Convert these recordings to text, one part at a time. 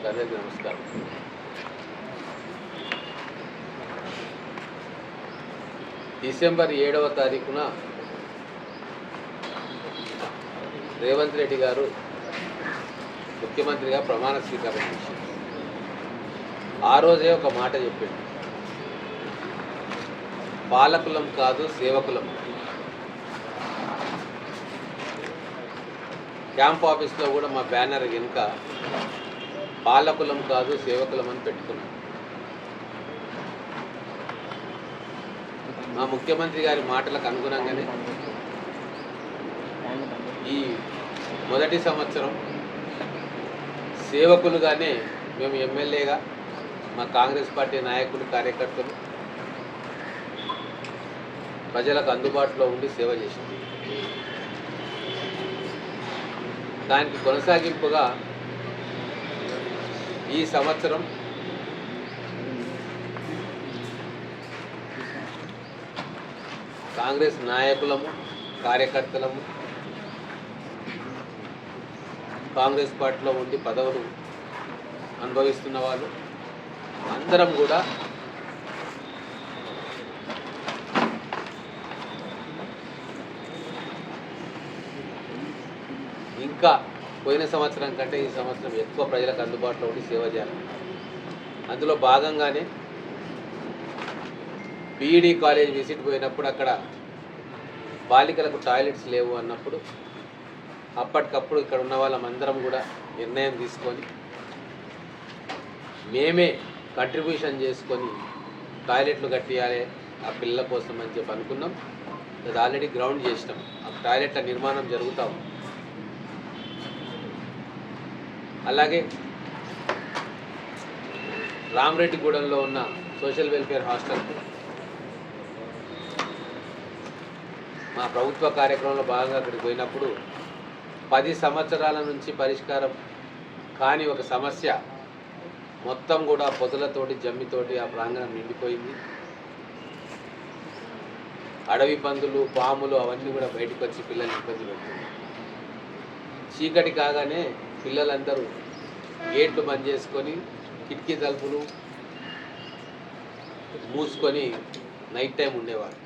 మిత్రులకు అందరికీ నమస్కారం. డిసెంబర్ 7వ తారీఖున రేవంత్ రెడ్డి గారు ముఖ్యమంత్రిగా ప్రమాణ స్వీకారం చేశారు. ఆ రోజే ఒక మాట చెప్పిండు, పాలకులం కాదు సేవకులం. క్యాంప్ ఆఫీస్లో కూడా మా బ్యానర్ వెనుక పాలకులం కాదు సేవకులం అని పెట్టుకున్నాం. మా ముఖ్యమంత్రి గారి మాటలకు అనుగుణంగానే ఈ మొదటి సంవత్సరం సేవకులుగానే మేము ఎమ్మెల్యేగా మా కాంగ్రెస్ పార్టీ నాయకులు కార్యకర్తలు ప్రజలకు అందుబాటులో ఉండి సేవ చేసింది. దానికి కొనసాగింపుగా ఈ సంవత్సరం కాంగ్రెస్ నాయకులము కార్యకర్తలము కాంగ్రెస్ పార్టీలో ఉండి పదవులు అనుభవిస్తున్న వాళ్ళు అందరం కూడా ఇంకా పోయిన సంవత్సరం కంటే ఈ సంవత్సరం ఎక్కువ ప్రజలకు అందుబాటులో ఉండి సేవ చేయాలి. అందులో భాగంగానే బీఈడీ కాలేజ్ విజిట్ పోయినప్పుడు అక్కడ బాలికలకు టాయిలెట్స్ లేవు అన్నప్పుడు అప్పటికప్పుడు ఇక్కడ ఉన్న వాళ్ళమందరం కూడా నిర్ణయం తీసుకొని మేమే కంట్రిబ్యూషన్ చేసుకొని టాయిలెట్లు కట్టియాలి ఆ పిల్లల కోసం అని చెప్పి అనుకున్నాం. అది ఆల్రెడీ గ్రౌండ్ చేసినాం. ఆ టాయిలెట్ల నిర్మాణం జరుగుతూ ఉంది. అలాగే రామరెడ్డిగూడెంలో ఉన్న సోషల్ వెల్ఫేర్ హాస్టల్కు మా ప్రభుత్వ కార్యక్రమంలో భాగంగా అక్కడికి పోయినప్పుడు 10 సంవత్సరాల నుంచి పరిష్కారం కాని ఒక సమస్య మొత్తం కూడా పొదలతోటి జమ్మితోటి ఆ ప్రాంగణం నిండిపోయింది. అడవి పందులు పాములు అవన్నీ కూడా బయటకు వచ్చి పిల్లల్ని ఇబ్బంది పెడుతుంది. చీకటి కాగానే పిల్లలందరూ గేట్లు బంద్ చేసుకొని కిటికీ తలుపులు మూసుకొని నైట్ టైం ఉండేవారు.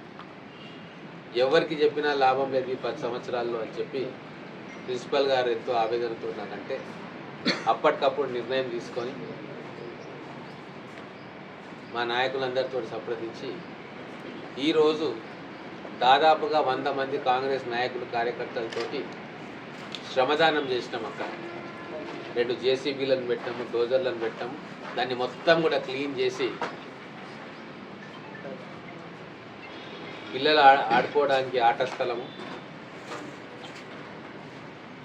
ఎవరికి చెప్పినా లాభం లేదు ఈ 10 సంవత్సరాల్లో అని చెప్పి ప్రిన్సిపల్ గారు ఎంతో ఆవేదనతో ఉన్నారంటే అప్పటికప్పుడు నిర్ణయం తీసుకొని మా నాయకులందరితో సంప్రదించి ఈరోజు దాదాపుగా 100 మంది కాంగ్రెస్ నాయకులు కార్యకర్తలతోటి శ్రమదానం చేసినాం. అక్కడ 2 జేసీబీలను పెట్టాము, డోజర్లను పెట్టాము. దాన్ని మొత్తం కూడా క్లీన్ చేసి పిల్లలు ఆడుకోవడానికి ఆట స్థలము,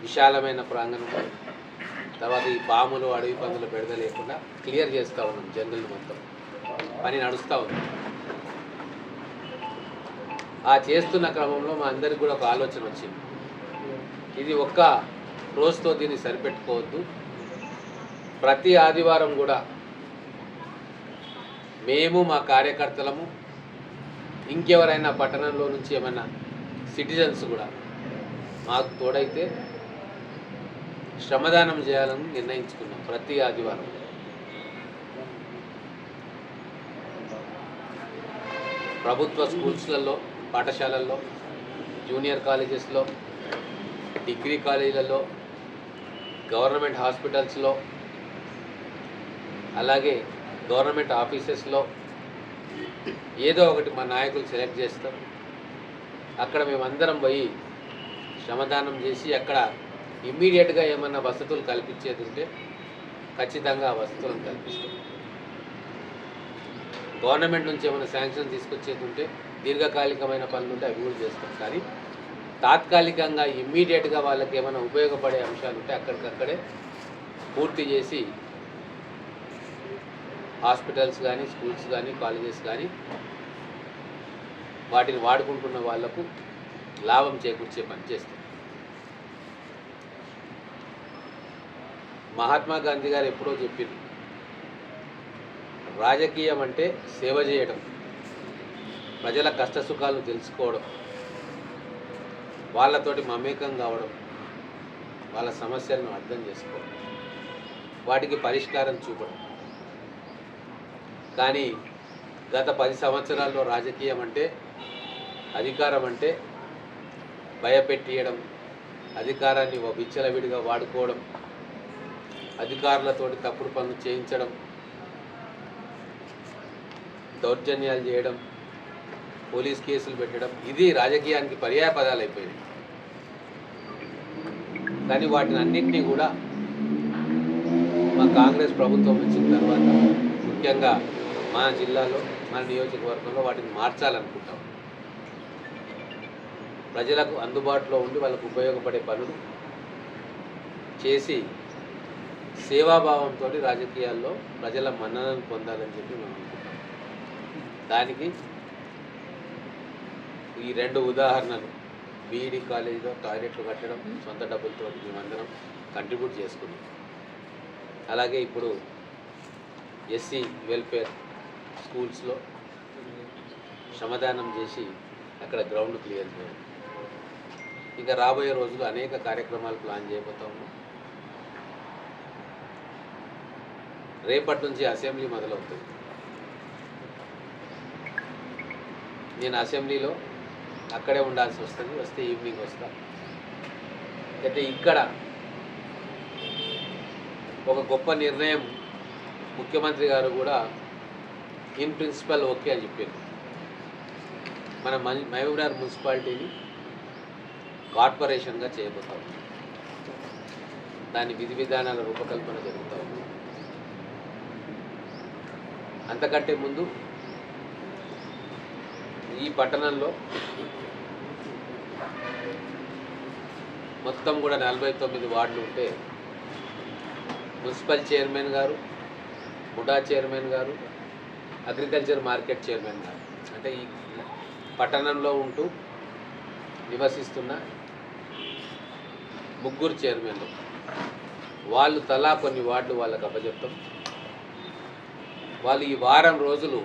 విశాలమైన ప్రాంగణం, తర్వాత ఈ పాములు అడవి పందులు బెడద లేకుండా క్లియర్ చేస్తూ ఉన్నాం. జంగల్ మొత్తం పని నడుస్తూ ఉంది. ఆ చేస్తున్న క్రమంలో మా అందరికి కూడా ఒక ఆలోచన వచ్చింది, ఇది ఒక్క రోజుతో దీన్ని సరిపెట్టుకోవద్దు. ప్రతి ఆదివారం కూడా మేము మా కార్యకర్తలము ఇంకెవరైనా పట్టణంలో నుంచి ఏమైనా సిటిజన్స్ కూడా మాకు తోడైతే శ్రమదానం చేయాలని నిర్ణయించుకున్నాం. ప్రతి ఆదివారం ప్రభుత్వ స్కూల్స్లలో, పాఠశాలల్లో, జూనియర్ కాలేజెస్లో, డిగ్రీ కాలేజీలలో, గవర్నమెంట్ హాస్పిటల్స్లో, అలాగే గవర్నమెంట్ ఆఫీసెస్లో ఏదో ఒకటి మా నాయకులు సెలెక్ట్ చేస్తారు. అక్కడ మేమందరం పోయి శ్రమదానం చేసి అక్కడ ఇమ్మీడియట్గా ఏమన్నా వసతులు కల్పించేది ఉంటే ఖచ్చితంగా ఆ వసతులను కల్పిస్తాం. గవర్నమెంట్ నుంచి ఏమైనా శాంక్షన్ తీసుకొచ్చేది ఉంటే దీర్ఘకాలికమైన పనులు ఉంటే అవి కూడా చేస్తాం. కానీ తాత్కాలికంగా ఇమ్మీడియట్గా వాళ్ళకి ఏమైనా ఉపయోగపడే అంశాలు ఉంటే అక్కడికక్కడే పూర్తి చేసి హాస్పిటల్స్ కానీ, స్కూల్స్ కానీ, కాలేజెస్ కానీ వాటిని వాడుకుంటున్న వాళ్లకు లాభం చేకూర్చే పని చేస్తాం. మహాత్మా గాంధీ గారు ఎప్పుడో చెప్పింది, రాజకీయం అంటే సేవ చేయడం, ప్రజల కష్టసుఖాలను తెలుసుకోవడం, వాళ్ళతోటి మమేకం కావడం, వాళ్ళ సమస్యలను అర్థం చేసుకోవడం. వాటికి పరిష్కారం చూపడం. కానీ గత 10 సంవత్సరాల్లో రాజకీయం అంటే, అధికారం అంటే భయపెట్టియడం, అధికారాన్ని విచ్చలవిడిగా వాడుకోవడం, అధికారులతోటి తప్పుడు పనులు చేయించడం, దౌర్జన్యాలు చేయడం, పోలీస్ కేసులు పెట్టడం, ఇది రాజకీయానికి పర్యాయ పదాలు అయిపోయినాయి. కానీ వాటిని అన్నింటినీ కూడా మా కాంగ్రెస్ ప్రభుత్వం వచ్చిన తర్వాత, ముఖ్యంగా మా జిల్లాలో, మన నియోజకవర్గంలో వాటిని మార్చాలనుకుంటాం. ప్రజలకు అందుబాటులో ఉండి వాళ్ళకు ఉపయోగపడే పనులు చేసి సేవాభావంతో రాజకీయాల్లో ప్రజల మన్ననను పొందాలని చెప్పి మేము అనుకుంటాం. దానికి ఈ 2 ఉదాహరణలు, బీఈడి కాలేజీలో టాయిలెట్లు కట్టడం సొంత డబ్బులతో మేమందరం కంట్రిబ్యూట్ చేసుకున్నాం. అలాగే ఇప్పుడు ఎస్సీ వెల్ఫేర్ స్కూల్స్లో శ్రమదానం చేసి అక్కడ గ్రౌండ్ క్లియర్ చేయడం. ఇంకా రాబోయే రోజులు అనేక కార్యక్రమాలు ప్లాన్ చేయబోతాము. రేపటి నుంచి అసెంబ్లీ మొదలవుతుంది. నేను అసెంబ్లీలో అక్కడే ఉండాల్సి వస్తుంది. వస్తే ఈవినింగ్ వస్తా. అయితే ఇక్కడ ఒక గొప్ప నిర్ణయం ముఖ్యమంత్రి గారు కూడా ఇన్ ప్రిన్సిపల్ ఓకే అని చెప్పారు. మన మహబూబ్నగర్ మున్సిపాలిటీని కార్పొరేషన్గా చేయబోతాం. దాని విధి విధానాల రూపకల్పన జరుగుతూ ఉంది. అంతకంటే ముందు ఈ పట్టణంలో మొత్తం కూడా 49 వార్డులు ఉంటే మున్సిపల్ చైర్మన్ గారు, ముడా చైర్మన్ గారు, అగ్రికల్చర్ మార్కెట్ చైర్మన్ గారు, అంటే ఈ పట్టణంలో ఉంటూ నివసిస్తున్న 3 చైర్మన్లు, వాళ్ళు తలా కొన్ని వార్డులు వాళ్ళకు అప్పచెప్తాం. వాళ్ళు ఈ వారం రోజులు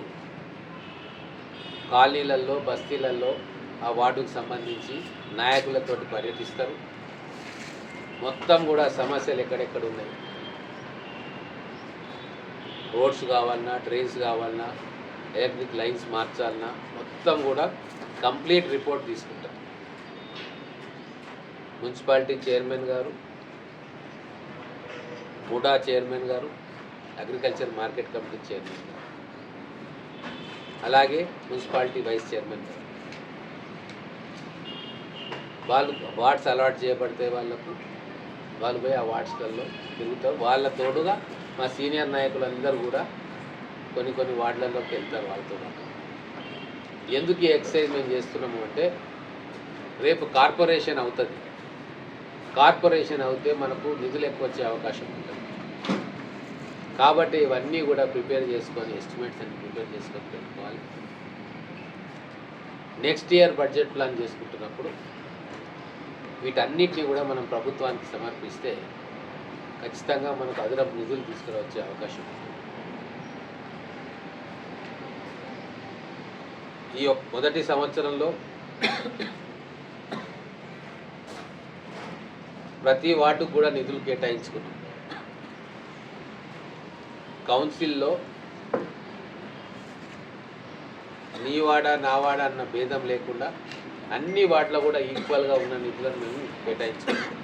కాలనీలలో, బస్తీలలో ఆ వార్డుకు సంబంధించి నాయకులతోటి పర్యటిస్తారు. మొత్తం కూడా సమస్యలు ఎక్కడెక్కడ ఉన్నాయి, రోడ్స్ కావాలన్నా, డ్రైన్స్ కావాలన్నా, ఎలక్ట్రిక్ లైన్స్ మార్చాలన్నా మొత్తం కూడా కంప్లీట్ రిపోర్ట్ తీసుకుంటారు. మున్సిపాలిటీ చైర్మన్ గారు, ముడా చైర్మన్ గారు, అగ్రికల్చర్ మార్కెట్ కమిటీ చైర్మన్ గారు, అలాగే మున్సిపాలిటీ వైస్ చైర్మన్ గారు, వాళ్ళు వార్డ్స్ అలాట్ చేయబడితే వాళ్ళు పోయి ఆ వార్డ్స్లలో తిరుగుతారు. వాళ్ళ తోడుగా మా సీనియర్ నాయకులందరూ కూడా కొన్ని వార్డులలోకి వెళ్తారు వాళ్ళతో. ఎందుకు ఈ ఎక్సర్సైజ్ మేము చేస్తున్నాము అంటే, రేపు కార్పొరేషన్ అవుతుంది. కార్పొరేషన్ అవుతే మనకు నిధులు ఎక్కువ వచ్చే అవకాశం ఉంటుంది. కాబట్టి ఇవన్నీ కూడా ప్రిపేర్ చేసుకొని, ఎస్టిమేట్స్ అన్ని ప్రిపేర్ చేసుకొని పెట్టుకోవాలి. నెక్స్ట్ ఇయర్ బడ్జెట్ ప్లాన్ చేసుకుంటున్నప్పుడు వీటన్నిటిని కూడా మనం ప్రభుత్వానికి సమర్పిస్తే ఖచ్చితంగా మనకు అదనపు నిధులు తీసుకురావచ్చే అవకాశం ఉంటుంది. ఈ మొదటి సంవత్సరంలో ప్రతి వార్డుకు కూడా నిధులు కేటాయించుకున్నాం. కౌన్సిల్లో నీ వాడ నా వాడ అన్న భేదం లేకుండా అన్ని వార్డులో కూడా ఈక్వల్గా ఉన్న నిధులను మేము కేటాయించుకున్నాం.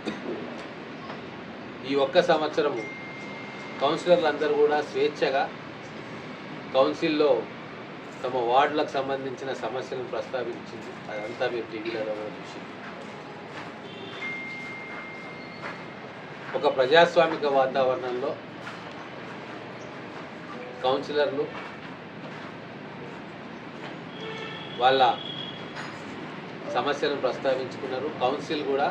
ఈ ఒక్క సంవత్సరము కౌన్సిలర్లు అందరూ కూడా స్వేచ్ఛగా కౌన్సిల్లో తమ వార్డులకు సంబంధించిన సమస్యలను ప్రస్తావించింది. అదంతా మీరు టీవీలలో చూసింది. ఒక ప్రజాస్వామిక వాతావరణంలో కౌన్సిలర్లు వాళ్ళ సమస్యలను ప్రస్తావించుకున్నారు. కౌన్సిల్ కూడా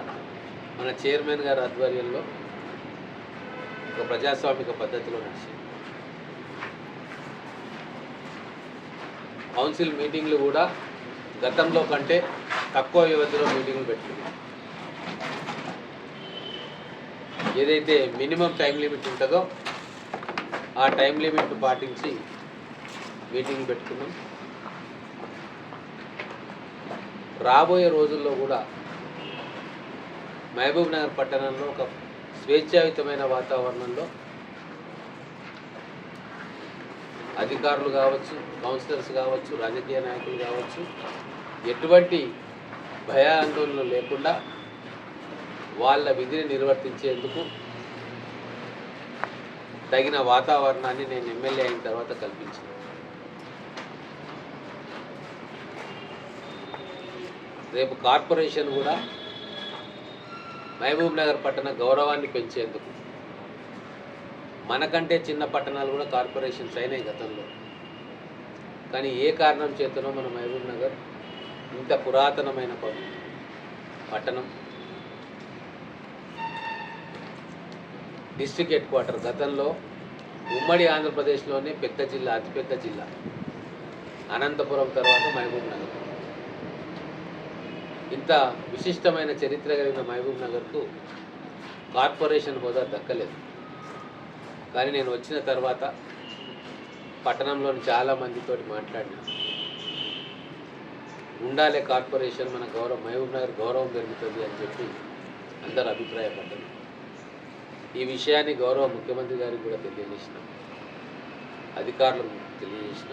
మన చైర్మన్ గారి ఆధ్వర్యంలో ఒక ప్రజాస్వామిక పద్ధతిలో నడిచింది. కౌన్సిల్ మీటింగ్లు కూడా గతంలో కంటే తక్కువ వ్యవధిలో మీటింగ్లు పెట్టుకున్నాం. ఏదైతే మినిమం టైం లిమిట్ ఉంటుందో ఆ టైం లిమిట్ పాటించి మీటింగ్ పెట్టుకున్నాం. రాబోయే రోజుల్లో కూడా మహబూబ్ నగర్ పట్టణంలో ఒక స్వేచ్ఛాయుతమైన వాతావరణంలో అధికారులు కావచ్చు, కౌన్సిలర్స్ కావచ్చు, రాజకీయ నాయకులు కావచ్చు, ఎటువంటి భయాందోళనలు లేకుండా వాళ్ళ విధిని నిర్వర్తించేందుకు తగిన వాతావరణాన్ని నేను ఎమ్మెల్యే అయిన తర్వాత కల్పించాను. రేపు కార్పొరేషన్ కూడా మహబూబ్ నగర్ పట్టణ గౌరవాన్ని పెంచేందుకు మనకంటే చిన్న పట్టణాలు కూడా కార్పొరేషన్స్ అయినాయి గతంలో. కానీ ఏ కారణం చేతనో మన మహబూబ్ నగర్ ఇంత పురాతనమైన పట్టణం, డిస్ట్రిక్ట్ హెడ్ క్వార్టర్, గతంలో ఉమ్మడి ఆంధ్రప్రదేశ్లోనే పెద్ద జిల్లా, అతిపెద్ద జిల్లా అనంతపురం తర్వాత మహబూబ్ నగర్. ఇంత విశిష్టమైన చరిత్ర కలిగిన మహబూబ్ నగర్కు కార్పొరేషన్ హోదా దక్కలేదు. కానీ నేను వచ్చిన తర్వాత పట్టణంలోని చాలామందితో మాట్లాడినా, ఉండాలే కార్పొరేషన్, మన గౌరవం, మహబూబ్ నగర్ గౌరవం పెరుగుతుంది అని చెప్పి అందరూ అభిప్రాయపడ్డారు. ఈ విషయాన్ని గౌరవ ముఖ్యమంత్రి గారికి కూడా తెలియజేసిన, అధికారులకు తెలియజేసిన,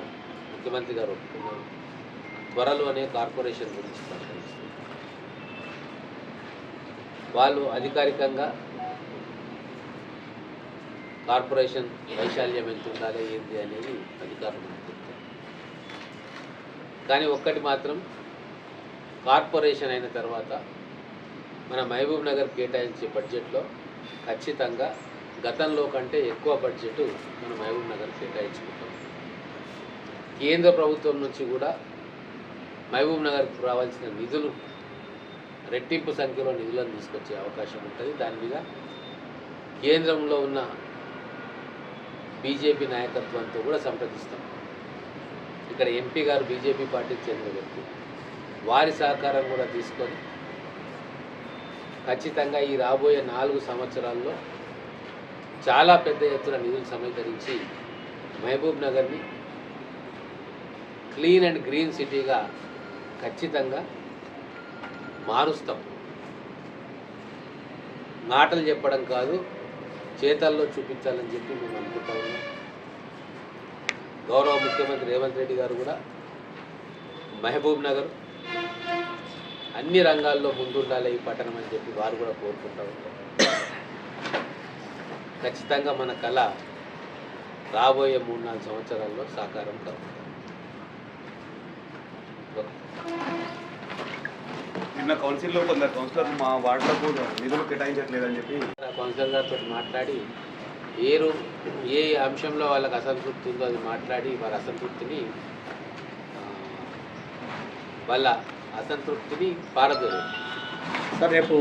ముఖ్యమంత్రి గారు ఒప్పుకున్నారు. త్వరలోనే కార్పొరేషన్ గురించి ప్రకటిస్తారు. వాళ్ళు అధికారికంగా కార్పొరేషన్ వైశాల్యం ఎంత ఉండాలి ఏంటి అనేది అధికారులు చెప్తారు. కానీ ఒక్కటి మాత్రం, కార్పొరేషన్ అయిన తర్వాత మన మహబూబ్ నగర్ కేటాయించే బడ్జెట్లో ఖచ్చితంగా గతంలో కంటే ఎక్కువ బడ్జెట్ మన మహబూబ్ నగర్ కేటాయించుకుంటాం. కేంద్ర ప్రభుత్వం నుంచి కూడా మహబూబ్ నగర్కు రావాల్సిన నిధులు రెట్టింపు సంఖ్యలో నిధులను తీసుకొచ్చే అవకాశం ఉంటుంది. దాని మీద కేంద్రంలో ఉన్న బీజేపీ నాయకత్వంతో కూడా సంప్రదిస్తాం. ఇక్కడ ఎంపీ గారు బీజేపీ పార్టీకి చెందిన వ్యక్తి, వారి సహకారం కూడా తీసుకొని ఖచ్చితంగా ఈ రాబోయే 4 సంవత్సరాల్లో చాలా పెద్ద ఎత్తున నిధులు సమీకరించి మహబూబ్ నగర్ని క్లీన్ అండ్ గ్రీన్ సిటీగా ఖచ్చితంగా మారుస్తాం. మాటలు చెప్పడం కాదు, చేతల్లో చూపించాలని చెప్పి మేము అనుకుంటా ఉన్నాం. గౌరవ ముఖ్యమంత్రి రేవంత్ రెడ్డి గారు కూడా మహబూబ్ నగర్ అన్ని రంగాల్లో ముందుండాలి ఈ పట్టణం అని చెప్పి వారు కూడా కోరుకుంటూ ఉంటారు. ఖచ్చితంగా మన కళ రాబోయే 3-4 సంవత్సరాల్లో సాకారం కావాలి. నిన్న కౌన్సిల్లో కొందరు కౌన్సిలర్ మా వార్డులకు నిధులు కేటాయించట్లేదని చెప్పి కౌన్సిలర్ గారితో మాట్లాడి ఏ అంశంలో వాళ్ళకి అసంతృప్తి ఉందో అది మాట్లాడి వారి అసంతృప్తిని పారదోలేదు. సార్, రేపు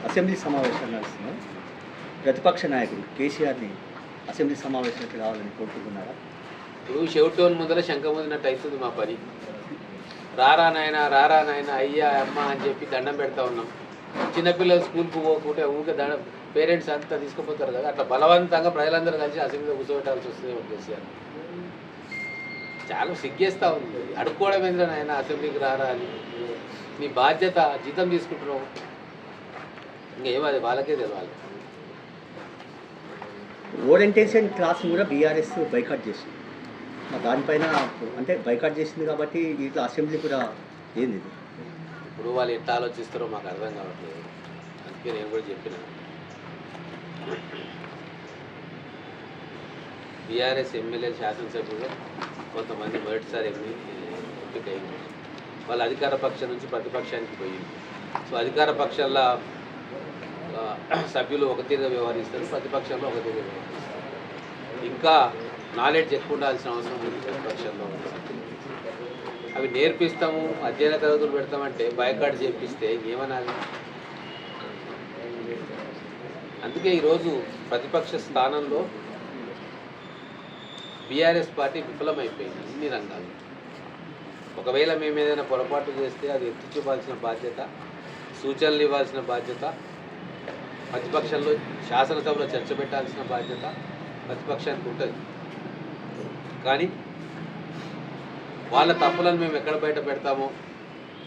అసెంబ్లీ సమావేశాలు నడుస్తున్నాయి. ప్రతిపక్ష నాయకులు కేసీఆర్ని అసెంబ్లీ సమావేశానికి రావాలని కోరుకుంటున్నారా? ఇప్పుడు షెవుటోన్ ముందర శంఖ ముదినట్టు అవుతుంది మా పని. రారా నాయన అయ్యా అమ్మ అని చెప్పి దండం పెడతా ఉన్నాం. చిన్నపిల్లలు స్కూల్కి పోకుంటే ఊరికే పేరెంట్స్ అంతా తీసుకుపోతారు కదా, అట్లా బలవంతంగా ప్రజలందరూ కలిసి అసెంబ్లీలో కూర్చోబెట్టాల్సి వస్తుంది కేసీఆర్. చాలా సిగ్గేస్తూ ఉంది. అడుక్కోవడం ఏంద్రా నాయన, అసెంబ్లీకి రారా అని. నీ బాధ్యత, జీతం తీసుకుంటున్నావు, ఇంకేమది వాళ్ళకే తెలవాలి. ఓరియంటేషన్ క్లాస్ కూడా బీఆర్ఎస్ బైకాట్ చేసింది. దానిపైన అంటే బైకాట్ చేసింది కాబట్టి ఇట్లా అసెంబ్లీ కూడా ఏంది ఇది? ఇప్పుడు వాళ్ళు ఎట్లా ఆలోచిస్తారో మాకు అర్థం కావట్లేదు. అందుకే నేను కూడా చెప్పిన, బీఆర్ఎస్ ఎమ్మెల్యే శాసనసభ్యులు కొంతమంది మొదటిసారి ఎంపికైంది. వాళ్ళు అధికార పక్షం నుంచి ప్రతిపక్షానికి పోయింది. సో అధికార పక్షాల సభ్యులు ఒక తీరుగా వ్యవహరిస్తారు, ప్రతిపక్షంలో ఒక తీరుగా వ్యవహరిస్తారు. ఇంకా నాలెడ్జ్ ఎక్కువ ఉండాల్సిన అవసరం ఉంది ప్రతిపక్షంలో. అవి నేర్పిస్తాము, అధ్యయన తరగతులు పెడతామంటే బైకాట్ చేపిస్తే ఏమనాలి? అందుకే ఈరోజు ప్రతిపక్ష స్థానంలో బీఆర్ఎస్ పార్టీ విఫలమైపోయింది అన్ని రంగాల్లో. ఒకవేళ మేము ఏదైనా పొరపాటు చేస్తే అది ఎత్తి చూపాల్సిన బాధ్యత, సూచనలు ఇవ్వాల్సిన బాధ్యత, ప్రతిపక్షంలో శాసనసభలో చర్చ పెట్టాల్సిన బాధ్యత ప్రతిపక్షానికి ఉంటుంది. కానీ వాళ్ళ తప్పులను మేము ఎక్కడ బయట పెడతామో,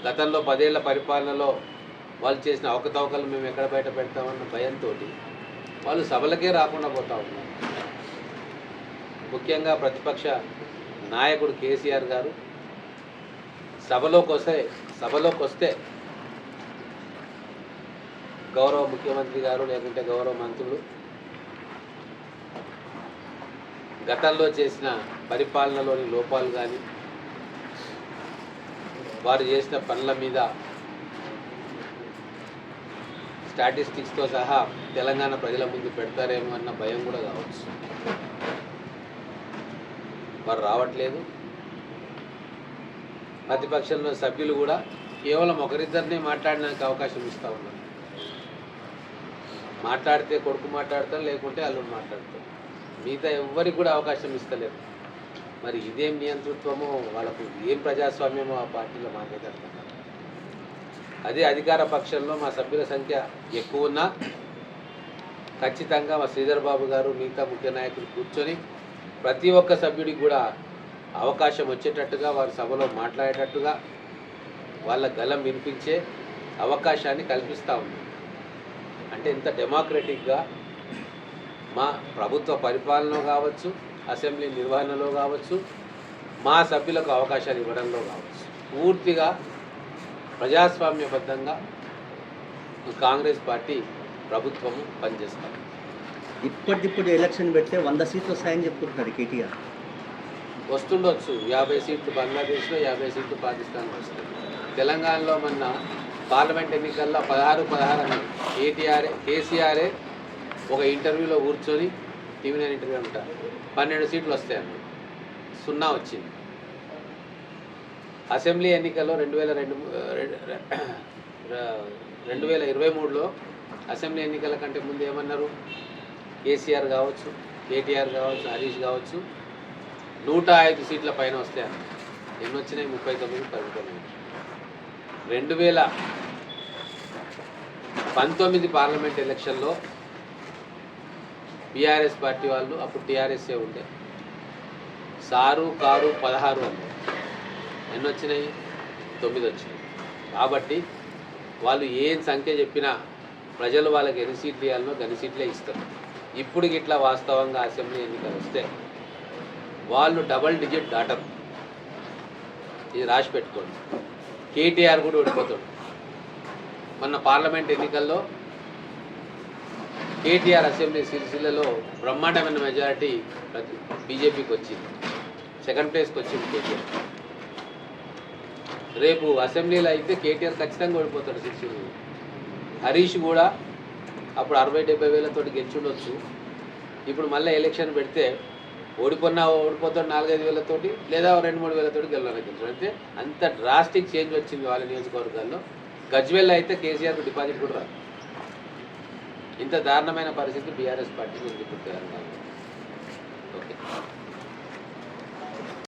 గతంలో 10 ఏళ్ల పరిపాలనలో వాళ్ళు చేసిన అవకతవకలు మేము ఎక్కడ బయట పెడతామన్న భయంతో వాళ్ళు సభలకే రాకుండా పోతా ఉన్నారు. ముఖ్యంగా ప్రతిపక్ష నాయకుడు కేసీఆర్ గారు సభలోకి వస్తే గౌరవ ముఖ్యమంత్రి గారు లేకుంటే గౌరవ మంత్రులు గతంలో చేసిన పరిపాలనలోని లోపాలు కానీ వారు చేసిన పనుల మీద స్టాటిస్టిక్స్తో సహా తెలంగాణ ప్రజల ముందు పెడతారేమో అన్న భయం కూడా కావచ్చు. వారు రావట్లేదు. ప్రతిపక్షంలో సభ్యులు కూడా కేవలం ఒకరిద్దరినే మాట్లాడడానికి అవకాశం ఇస్తూ ఉన్నారు. మాట్లాడితే కొడుకు మాట్లాడతారు, లేకుంటే అల్లుడు మాట్లాడతారు. మిగతా ఎవ్వరికి కూడా అవకాశం ఇస్తలేరు. మరి ఇదేం నియంతృత్వమో, వాళ్ళకు ఏం ప్రజాస్వామ్యమో ఆ పార్టీలో మాకైతే అర్థం కాదు. అదే అధికార పక్షంలో మా సభ్యుల సంఖ్య ఎక్కువ ఉన్నా ఖచ్చితంగా మా శ్రీధర్ బాబు గారు మిగతా ముఖ్య నాయకులు కూర్చొని ప్రతి ఒక్క సభ్యుడికి కూడా అవకాశం వచ్చేటట్టుగా, వారి సభలో మాట్లాడేటట్టుగా, వాళ్ళ గలం వినిపించే అవకాశాన్ని కల్పిస్తూ ఉంది. అంటే ఇంత డెమోక్రటిక్గా మా ప్రభుత్వ పరిపాలనలో కావచ్చు, అసెంబ్లీ నిర్వహణలో కావచ్చు, మా సభ్యులకు అవకాశాలు ఇవ్వడంలో కావచ్చు, పూర్తిగా ప్రజాస్వామ్యబద్ధంగా కాంగ్రెస్ పార్టీ ప్రభుత్వము పనిచేస్తాం. ఇప్పటికిప్పుడు ఎలక్షన్ పెడితే 100 సీట్లు వస్తాయని చెప్పుకుంటున్నారు కేటీఆర్. వస్తుండొచ్చు. 50 సీట్లు బంగ్లాదేశ్లో, 50 సీట్లు పాకిస్తాన్లో వస్తాయి. తెలంగాణలో మొన్న పార్లమెంట్ ఎన్నికల్లో 16 అన్నారు. కేసీఆరే ఒక ఇంటర్వ్యూలో కూర్చొని టీవీ 9 ఇంటర్వ్యూ అంటారు 12 సీట్లు వస్తాయన్నారు. 0 వచ్చింది. అసెంబ్లీ ఎన్నికల్లో 2023లో అసెంబ్లీ ఎన్నికల కంటే ముందు ఏమన్నారు? కేసీఆర్ కావచ్చు, కేటీఆర్ కావచ్చు, హరీష్ కావచ్చు 105 సీట్ల పైన వస్తాయన్నారు. ఎన్ని వచ్చినాయి? 39 పరిమితమైనవి. 2019 పార్లమెంట్ ఎలక్షన్లో బీఆర్ఎస్ పార్టీ వాళ్ళు, అప్పుడు టీఆర్ఎస్ఏ ఉండే, సారు కారు 16 అన్నారు. ఎన్ని వచ్చినాయి? 9 వచ్చినాయి. కాబట్టి వాళ్ళు ఏం సంఖ్య చెప్పినా ప్రజలు వాళ్ళకి ఎన్ని సీట్లు ఇవ్వాలనో గని సీట్లే ఇస్తారు. ఇప్పుడు ఇట్లా వాస్తవంగా అసెంబ్లీ ఎన్నికలు వస్తే వాళ్ళు డబల్ డిజిట్ దాటరు. ఇది రాసి పెట్టుకోండి. కేటీఆర్ కూడా ఓడిపోతాడు. మొన్న పార్లమెంట్ ఎన్నికల్లో కేటీఆర్ అసెంబ్లీ సిరిసిల్లలో బ్రహ్మాండమైన మెజారిటీ బీజేపీకి వచ్చింది. సెకండ్ ప్లేస్కి వచ్చింది కేటీఆర్. రేపు అసెంబ్లీలో అయితే కేటీఆర్ ఖచ్చితంగా ఓడిపోతాడు సిరిసిల్లలో. హరీష్ కూడా అప్పుడు 60-70 వేలతోటి గెలిచుండొచ్చు. ఇప్పుడు మళ్ళీ ఎలక్షన్ పెడితే ఓడిపోతాడు 4-5 వేలతోటి, లేదా 2-3 వేలతోటి గెలవగలుగుతాడు. అంటే అంత డ్రాస్టిక్ చేంజ్ వచ్చింది వాళ్ళ నియోజకవర్గాల్లో. గజ్వేల్లో అయితే కేసీఆర్కు డిపాజిట్ కూడా రాదు. ఇంత దారుణమైన పరిస్థితి బీఆర్ఎస్ పార్టీకి ఉంది ఇప్పుడు తెలంగాణలో. ఓకే.